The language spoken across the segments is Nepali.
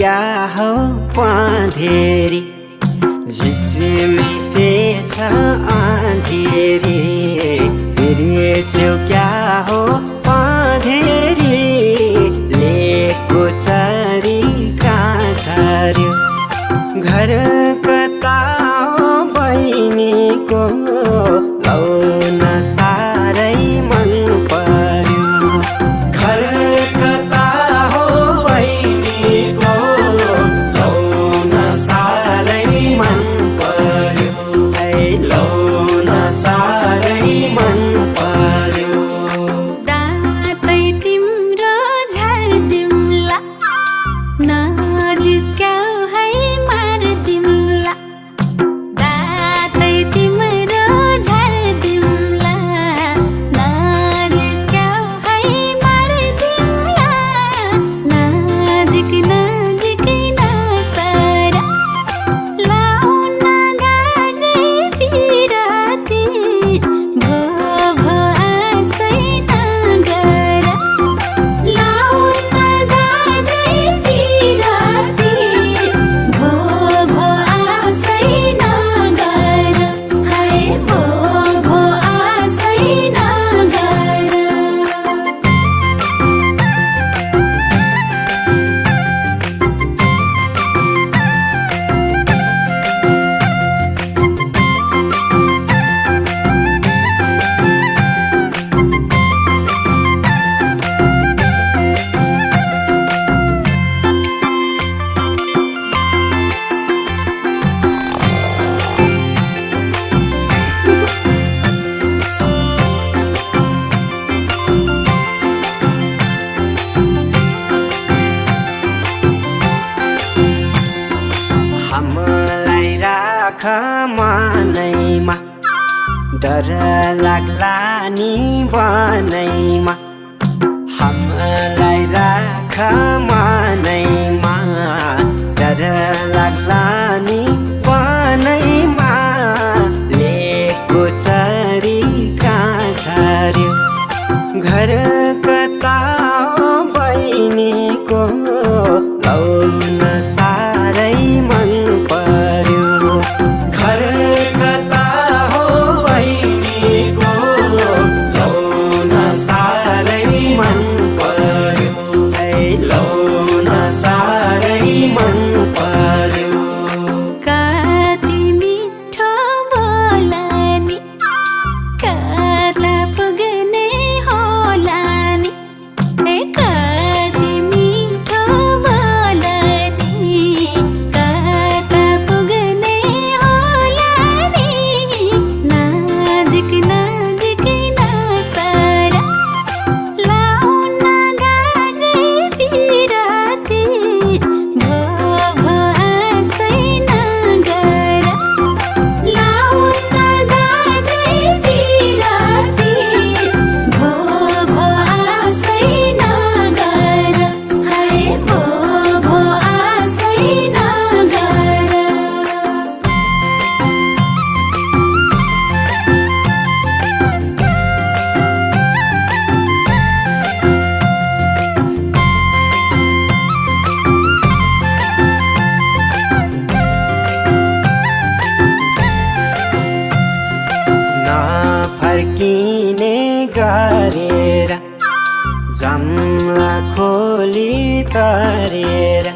क्या हो पँधेरी झिसमिसे छ अँधेरी बिर्स्यौ क्या हो पँधेरी लेको चरी कहाँ झर्यो घर कता हो बहिनीको लौन साह्रै मन पर्यो घर कता हो बहिनीको लौन साह्रै मन पर्यो लौन साह्रै मन पर्यो दातै तिम्रो झर्दिम्ला नजिस्क्याउ है मार्दिम्ला दातै तिम्रो झर्दिम्ला नजिस्क्याउ है मार्दिम्ला नजिक नजिक नसर लाउन गाजे पिराती भो भो आशै नगर लाउन गाजे पिराती भो भो आशै नगर हाय भो भो आशै नगर हामीलाई राख मनैमा डर लाग्ला नि बनैमा हामीलाई राख मनैमा डर लाग्ला नि बनैमा लेको चरी कहाँ झर्यो घर कता हो बहिनीको लौन साह्रै मन पर्यो घर कता हो बहिनीको लौन साह्रै मन पर्यो लौन साह्रै मन पर्यो कति मिठो बोला नि कता पुग्ने होला नि कति मिठो बोला नि कता पुग्ने होला नि नजिक नजिक नसर लाउन गाजे पिराती भो भो आशै नगर लाउन गाजे पिराती भो भो आशै नगर हाय भो भो आशै नगर नफर्किने गरेर जम्ला खोली तरेर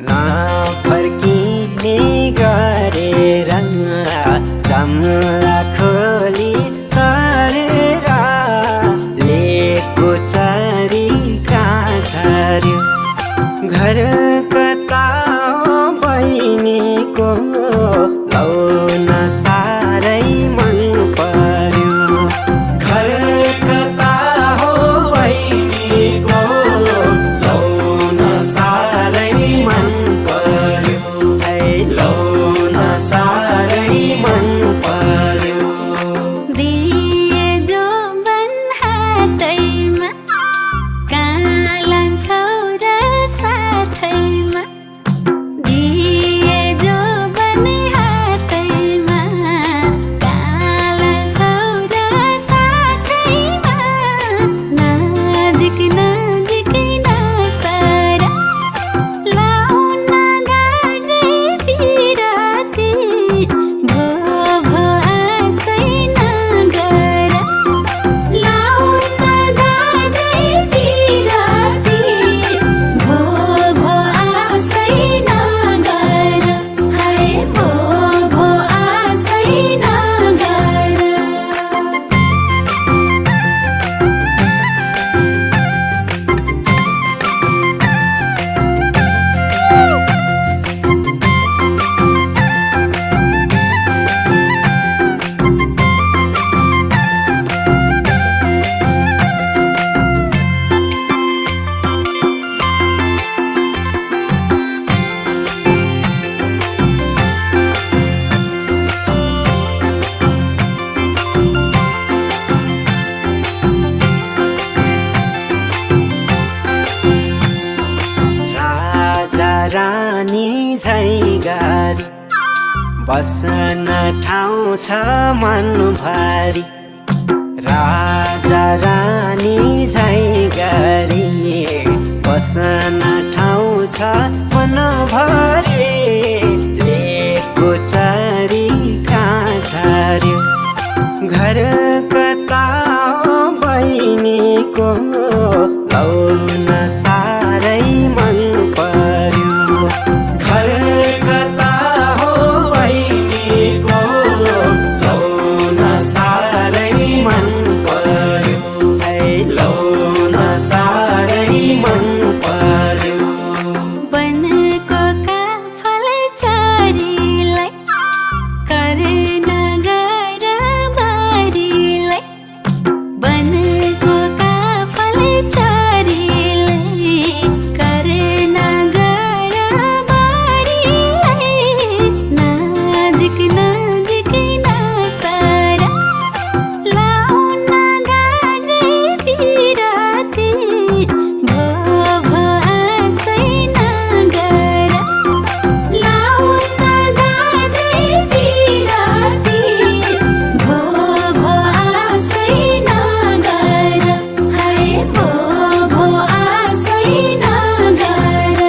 नफर्किने गरेर जम्ला खोली तरेर लेको चरी कहाँ झर्यो घर कता हो बहिनीको लौन साह्रै मन पर्यो घर कता हो बहिनीको लौन साह्रै मन पर्यो लौन साह्रै मन पर्यो दिए जो बन हातैमा कहाँ लान्छौ र साथै रानी झै गरी बस्न ठाउँ छ मनभरि राजा रानी झै गरी बस्न ठाउँ छ मनभरि लेकको चरी कहाँ झर्यो घर कता हो बहिनीको लाउन साह्रै मन पर्यो घर कता हो बहिनीको लाउन साह्रै मन पर्यो लाउन साह्रै मन पर्यो वनको काफल चरीलाई करेन गर बारीलाई वनको काफल चरीलाई करेन गर बारीलाई नजिक नजिक नसरा लाउन गाजे बिराती भो भो आशै नगर लाउन गाजे बिराती भो भो आशै नगर है भो भो आशै नगर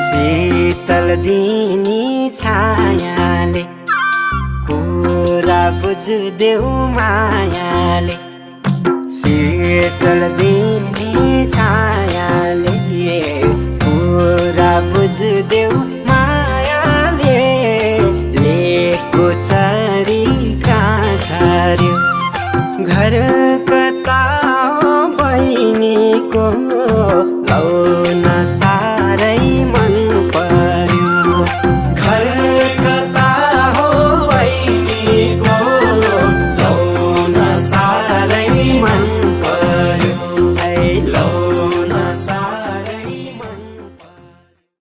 शीतल दिनी छायाले कुरा बुझ्देऊ मायाले शीतल दिनी छायाले कुरा बुझ्देऊ मायाले लेकको चरी कहाँ झर्यो घर कता हो बहिनीको लाउन